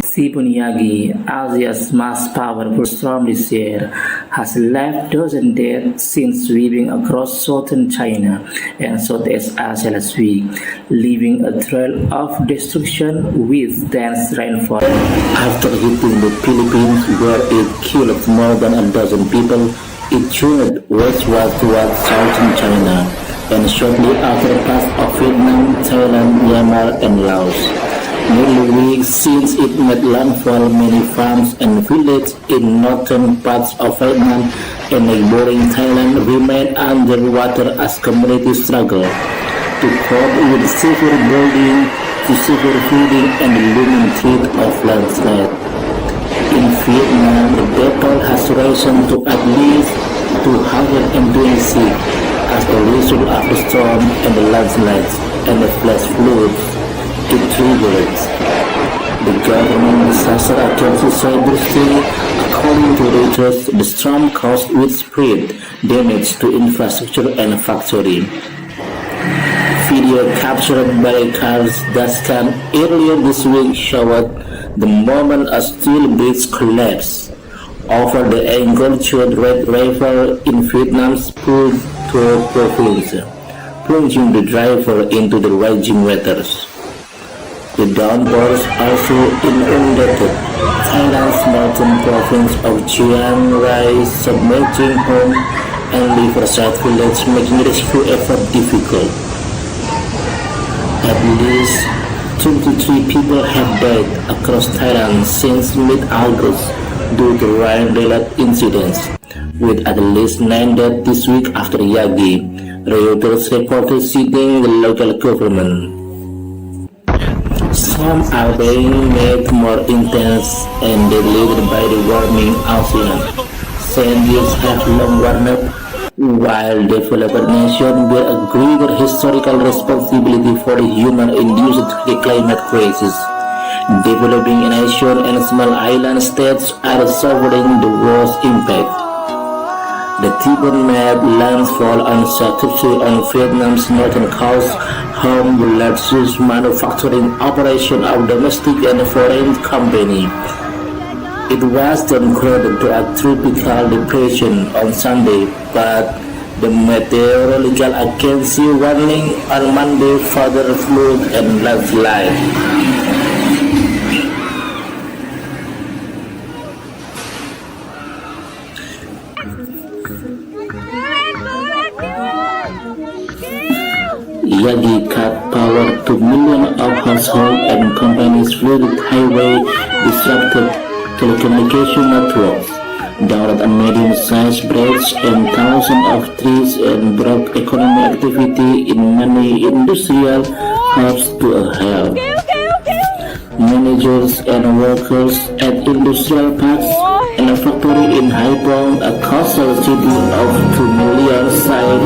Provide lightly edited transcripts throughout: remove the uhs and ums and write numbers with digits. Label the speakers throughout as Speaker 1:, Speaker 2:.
Speaker 1: Typhoon Yagi, Asia's most powerful storm this year, has left dozens dead since sweeping across southern China and Southeast Asia last week, leaving a trail of destruction with dense rainfall. After hitting the Philippines, where it killed more than a dozen people, it journeyed westward towards southern China, and shortly after parts of Vietnam, Thailand, Myanmar, and Laos. Nearly weeks since it made landfall, many farms and villages in northern parts of Vietnam and neighboring Thailand remain underwater as communities struggle to cope with severe flooding, to severe flooding and the looming threat of landslide. In Vietnam, the death toll has risen to at least 226 as a result of the storm and the landslides and the flash floods it triggered. The government disaster agency said Thursday, according to Reuters, the storm caused widespread damage to infrastructure and factory. Video captured by cars that came earlier this week showed the moment a steel bridge collapsed over the engulfed Red River in Vietnam's Phu Tho province, plunging the river into the raging waters. The downpours also inundated Thailand's northern province of Chiang Rai, submerging home and riverside villages, making rescue efforts difficult. At least 23 people have died across Thailand since mid-August due to rain-related incidents, with at least 9 dead this week after Yagi, Reuters reported citing the local government. Some are being made more intense and delayed by the warming ocean. Scientists have long warned, while developed nations bear a greater historical responsibility for the human-induced climate crisis. Developing nations and small island states are suffering the worst impact. The typhoon made landfall on Saturday on Vietnam's northern coast, home to the largest manufacturing operation of domestic and foreign company. It was downgraded to a tropical depression on Sunday, but the meteorological agency warning on Monday further flood and landslide. Yagi cut power to millions of households and companies, flooded highway, disrupted telecommunication networks, downed a medium-sized bridge and thousands of trees, and brought economic activity in many industrial hubs to a halt. Managers and workers at industrial parks and a factory in Haiphong, a coastal city of 2 million, said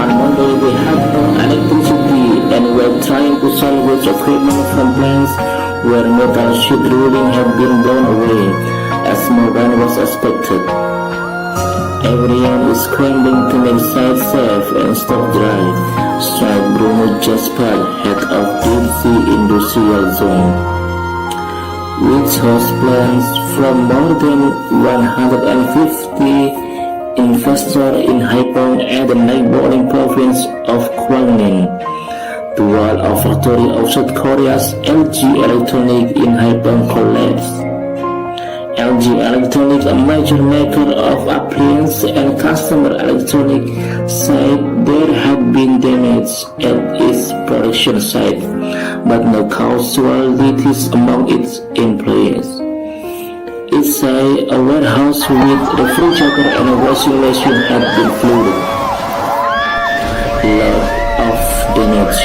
Speaker 1: on Monday they had no electricity and were trying to salvage equipment from plants where metal sheet rolling had been blown away, as more than was expected. Everyone is scrambling to make sites safe and stop dry, said Bruno Jasper, head of DC Industrial Zone, which hosts plants from more than 150 investors in Haiphong and the neighboring province of Quang Ninh. The wall of factory of South Korea's LG Electronics in Haiphong collapsed. LG Electronics, a major maker of appliances and consumer electronics, said there had been damage at its production site, but no casualties among its employees. It said a warehouse with refrigerator and a washing machine had been flooded. Lot of damage.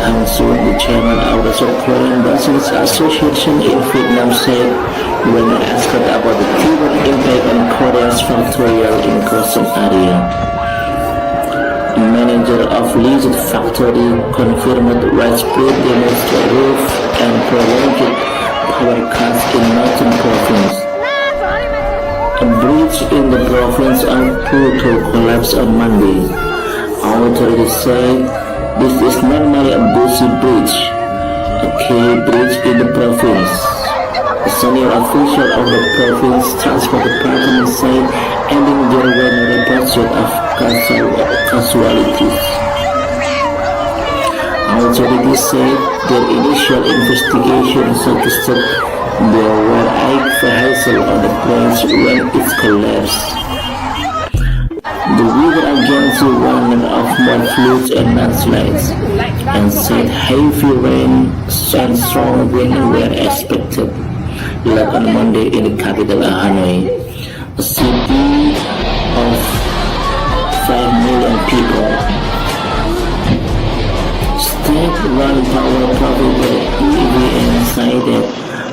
Speaker 1: Hang Soon, the chairman of the South Korean Business Association in Vietnam, said when asked about the typhoon impact on Korea's factorial in coastal area. A manager of Lee's factory confirmed widespread damage to a roof and prolonged power cuts in northern province. A bridge in the province of Phu Tho collapsed on Monday. Authorities said this is normally a busy bridge, a key bridge in the province. senior official of the province transport department said, ending there were no reports yet of casualties. Authorities said their initial investigation suggested there were 8 vehicles on the plane when it collapsed. The weather against the warning of more floods and landslides, and said heavy rain and strong wind were expected late on Monday in the capital Hanoi, a city of 5 million people. State-run power provider EVN cited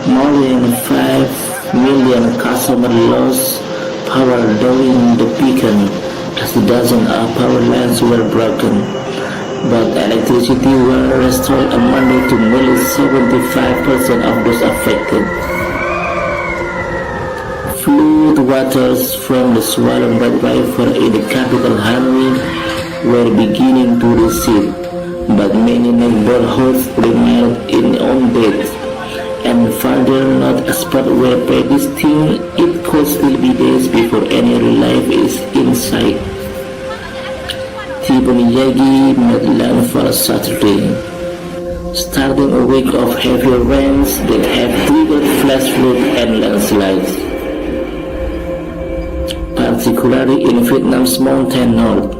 Speaker 1: more than 5 million customers lost power during the weekend as dozens of power lines were broken, but electricity was restored on Monday to nearly 75% of those affected. Flood waters from the swollen Red River in the capital Hanoi were beginning to recede, but many neighborhoods remained inundated, and further north a spot where predicting it could still be days before any relief is in sight. Typhoon Yagi made landfall Saturday, starting a week of heavy rains that have triggered flash flood and landslides, particularly in Vietnam's mountain north.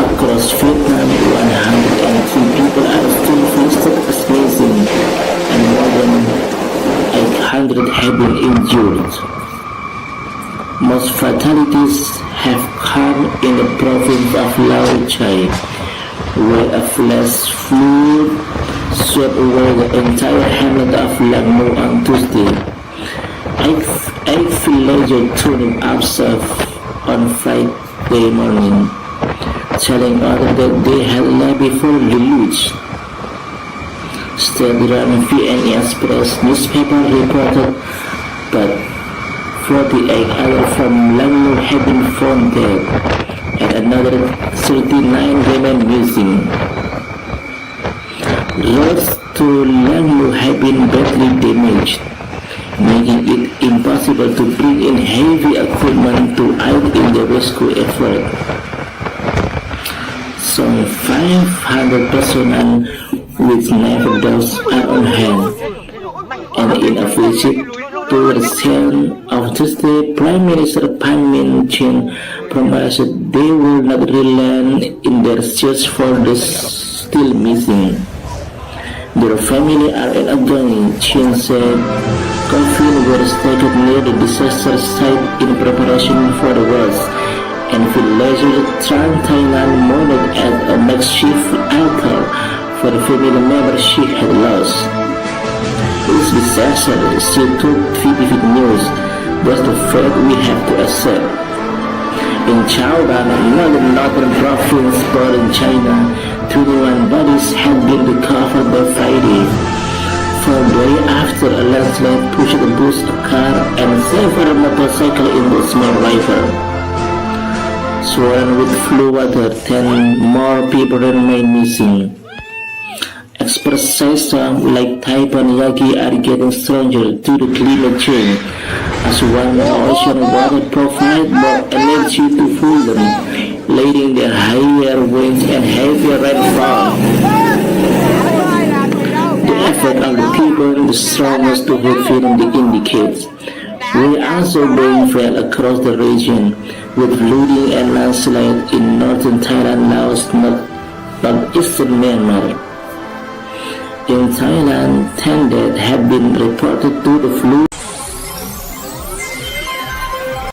Speaker 1: Across Vietnam, 103 people are still listed as missing, and more than 800 have been injured. Most fatalities have come in the province of Lao Cai, where a flash flood swept over the entire hamlet of Lang Mu on Tuesday. Eight villagers turned upset on Friday morning, telling others that they had left before the deluge. State-run VN Express newspaper reported that 48 others from Lang Mu had been found dead, and another 39 remain missing. Roads to Lang Mu have been badly damaged, making it impossible to bring in heavy equipment to aid in the rescue effort. Some 500 personnel with naval dogs are on hand, and in a visit to the scene of Tuesday, Prime Minister Pham Minh Chinh promised they will not relent in their search for the still missing. Their family are in agony, Chinh said. Coffins were stacked near the disaster site in preparation for the worst, and villagers turned Thailand mourned at a makeshift altar for the family members she had lost. This disaster, she told VTV News, was the fate we have to accept. In Chaoran, northern province in China, 21 bodies had been recovered by Friday, 4 days after a landslide pushed a bus, a car, and several motorcycles into a small river. Swollen with flood water, 10 more people remain missing. Experts say some, like Typhoon Yagi, are getting stronger due to climate change, as warm ocean water provides more energy to fuel them, leading to higher winds and heavier rainfall. The effect of the typhoon, the strongest to film indicates, will also being felt across the region, with flooding and landslide in northern Thailand, Laos, northeastern Myanmar. In Thailand, 10 deaths have been reported due to flood.